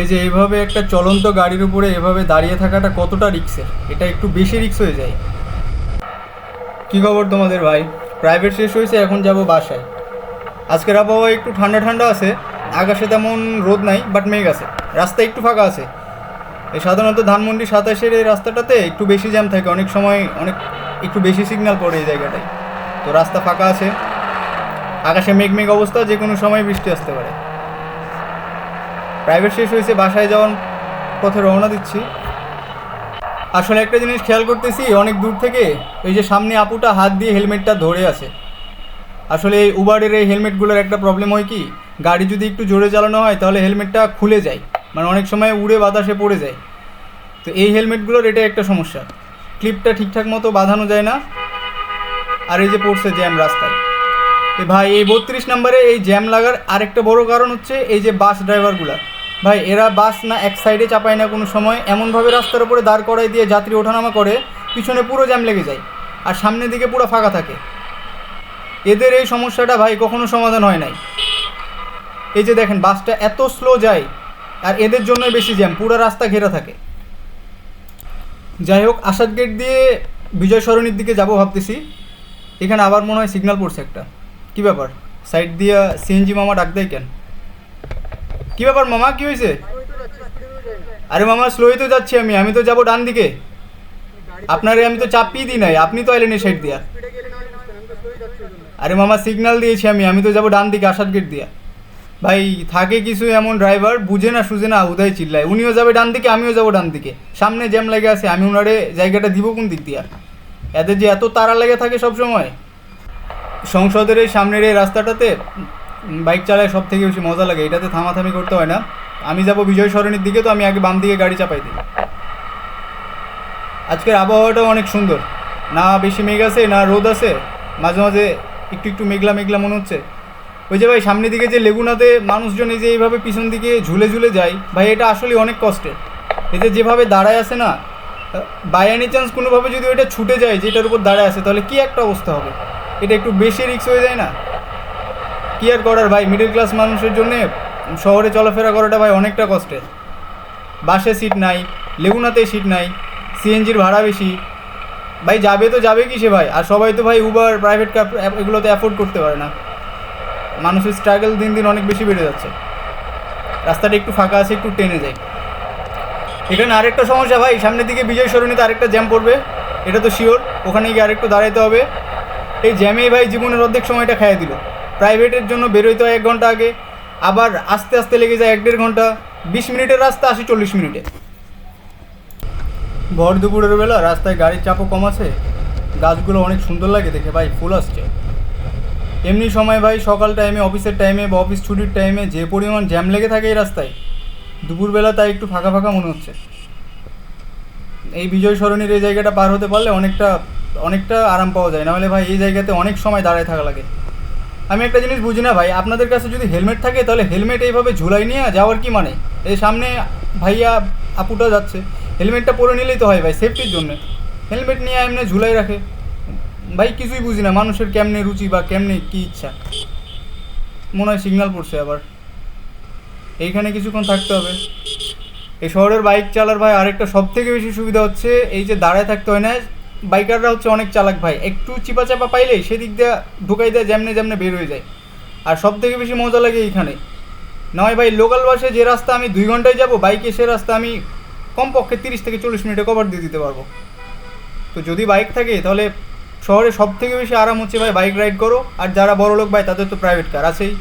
এই যে এইভাবে একটা চলন্ত গাড়ির উপরে এভাবে দাঁড়িয়ে থাকাটা কতটা রিস্কের, এটা একটু বেশি রিস্ক হয়ে যায়। কী খবর তোমাদের ভাই? প্রাইভেট শেষ হয়েছে, এখন যাব বাসায়। আজকের আবহাওয়া একটু ঠান্ডা ঠান্ডা আছে, আকাশে তেমন রোদ নাই, বাট মেঘ আছে, রাস্তা একটু ফাঁকা আছে। এই সাধারণত ধানমন্ডি 27-এর এই রাস্তাটাতে একটু বেশি জ্যাম থাকে, অনেক সময় একটু বেশি সিগন্যাল পড়ে এই জায়গাটায়। তো রাস্তা ফাঁকা আছে, আকাশে মেঘ মেঘ অবস্থা, যে কোনো সময় বৃষ্টি আসতে পারে। প্রাইভেট শেষ হয়েছে, বাসায় যাওয়ার পথে রওনা দিচ্ছি। আসলে একটা জিনিস খেয়াল করতেছি অনেক দূর থেকে, এই যে সামনে আপুটা হাত দিয়ে হেলমেটটা ধরে আছে। আসলে এই উবারের এই হেলমেটগুলোর একটা প্রবলেম হয় কি, গাড়ি যদি একটু জোরে চালানো হয় তাহলে হেলমেটটা খুলে যায়, মানে অনেক সময় উড়ে বাতাসে পড়ে যায়। তো এই হেলমেটগুলোর এটা একটা সমস্যা, ক্লিপটা ঠিকঠাক মতো বাঁধানো যায় না। আর এই যে পড়ছে জ্যাম রাস্তায়, ভাই এই 32 নম্বরে এই জ্যাম লাগার আরেকটা বড় কারণ হচ্ছে এই যে বাস ড্রাইভারগুলা। ভাই এরা বাস না এক সাইডে চাপায় না কোনো সময়, এমনভাবে রাস্তার উপরে দাঁড় করাই দিয়ে যাত্রী ওঠানামা করে, পিছনে পুরো জ্যাম লেগে যায় আর সামনের দিকে পুরো ফাঁকা থাকে। এদের এই সমস্যাটা ভাই কখনো সমাধান হয় নাই। এই যে দেখেন বাসটা এত স্লো যায়, আর এদের জন্যই বেশি জ্যাম, পুরো রাস্তা ঘেরা থাকে। যাই হোক, আসাদ গেট দিয়ে বিজয় সরণির দিকে যাব ভাবতেছি। এখানে আবার মনে হয় সিগন্যাল পড়ছে একটা, কী ব্যাপার? সাইড দিয়া সিএনজি মামা ডাক দেয় কেন? কী ব্যাপার মামা, কী হয়েছে? আরে মামা স্লোই তো যাচ্ছি আমি তো যাবো ডান দিকে। আপনারে আমি তো চাপিয়ে দিই নাই, আপনি তো আইলেন এই সাইড দিয়া। আরে মামা সিগন্যাল দিয়েছি আমি তো যাবো ডান দিকে আসাদ গেট দিয়া। ভাই থাকে কিছু এমন ড্রাইভার, বুঝে না সুঝে না উদয় চিল্লায়, উনিও যাবে ডান দিকে আমিও যাবো ডান দিকে, সামনে জ্যাম লেগে আছে, আমি ওনারে জায়গাটা দিব কোন দিক দিয়া? এদের যে এত তাড়া লেগে থাকে সব সময়। সংসদের এই সামনের এই রাস্তাটাতে বাইক চালায় সব থেকে বেশি মজা লাগে, এটাতে থামাথামি করতে হয় না। আমি যাব বিজয় সরণির দিকে, তো আমি আগে বাম দিকে গাড়ি চাপাই দিই। আজকের আবহাওয়াটাও অনেক সুন্দর, না বেশি মেঘ আছে না রোদ আছে, মাঝে মাঝে একটু একটু মেঘলা মেঘলা মনে হচ্ছে। ওই যে ভাই সামনের দিকে যে লেগুনাতে মানুষজন এই যে এইভাবে পিছন দিকে ঝুলে ঝুলে যায়, ভাই এটা আসলে অনেক কষ্টের। এতে যেভাবে দাঁড়ায় আছে না, বাই এনি চান্স কোনোভাবে যদি ওইটা ছুটে যায় যেটার উপর দাঁড়ায় আছে, তাহলে কী একটা অবস্থা হবে। এটা একটু বেশি রিস্ক হয়ে যায় না? কী আর করার ভাই, মিডল ক্লাস মানুষের জন্যে শহরে চলাফেরা করাটা ভাই অনেকটা কষ্টের। বাসে সিট নাই, লেগুনাতে সিট নাই, সিএনজির ভাড়া বেশি। ভাই যাবে তো যাবে কিসে ভাই? আর সবাই তো ভাই উবার, প্রাইভেট কার এগুলোতে অ্যাফোর্ড করতে পারে না। মানুষের স্ট্রাগল দিন দিন অনেক বেশি বেড়ে যাচ্ছে। রাস্তাটা একটু ফাঁকা আছে, একটু টেনে যায়। এখানে আরেকটা সমস্যা ভাই, সামনের দিকে বিজয় সরণিতে আরেকটা জ্যাম পড়বে, এটা তো শিওর। ওখানে গিয়ে আরেকটু দাঁড়াইতে হবে। এই জ্যামেই ভাই জীবনের অর্ধেক সময়টা খাইয়ে দিল। প্রাইভেটের জন্য বেরোইতে হয় 1 ঘন্টা আগে, আবার আস্তে আস্তে লেগে যায় 1-1.5 ঘন্টা। 20 মিনিটের রাস্তা আসে 40 মিনিটে। ভর দুপুরের বেলা রাস্তায় গাড়ির চাপও কম আছে, গাছগুলো অনেক সুন্দর লাগে দেখে ভাই, ফুল আসছে। এমনি সময় ভাই সকাল টাইমে, অফিসের টাইমে বা অফিস ছুটির টাইমে যে পরিমাণ জ্যাম লেগে থাকে এই রাস্তায়, দুপুরবেলা তাই একটু ফাঁকা ফাঁকা মনে হচ্ছে। এই বিজয় সরণির এই জায়গাটা পার হতে পারলে অনেকটা আরাম পাওয়া যায়, নাহলে ভাই এই জায়গাতে অনেক সময় দাঁড়ায় থাকা লাগে। আমি একটা জিনিস বুঝি না ভাই, আপনাদের কাছে যদি হেলমেট থাকে তাহলে হেলমেট এইভাবে ঝুলাই নিয়ে যাওয়ার কি মানে? এই সামনে ভাইয়া আপুটা যাচ্ছে, হেলমেটটা পরে নিলেই তো হয় ভাই, সেফটির জন্য। হেলমেট নিয়ে এমনি ঝুলাই রাখে ভাই, কিছুই বুঝি না মানুষের কেমনে রুচি বা কেমনে কী ইচ্ছা। মনে হয় সিগন্যাল পড়ছে আবার, এইখানে কিছুক্ষণ থাকতে হবে। এই শহরের বাইক চালার ভাই আরেকটা সব থেকে বেশি সুবিধা হচ্ছে এই যে দাঁড়ায় থাকতে হয় না। বাইকাররা হচ্ছে অনেক চালাক ভাই, একটু চিপা চাপা পাইলেই সেদিক দিয়ে ঢুকাই দেয়, যেমনে যেমনে বের হয়ে যায়। আর সব থেকে বেশি মজা লাগে এইখানে, নয় ভাই লোকাল বাসে যে রাস্তা আমি 2 ঘন্টায় যাব, বাইকে সে রাস্তা আমি কমপক্ষে 30 থেকে 40 মিনিটে কভার দিয়ে দিতে পারবো। তো যদি বাইক থাকে তাহলে শহরে সব থেকে বেশি আরাম হচ্ছে ভাই বাইক রাইড করো। আর যারা বড় লোক ভাই তাদের তো প্রাইভেট কার আছেই।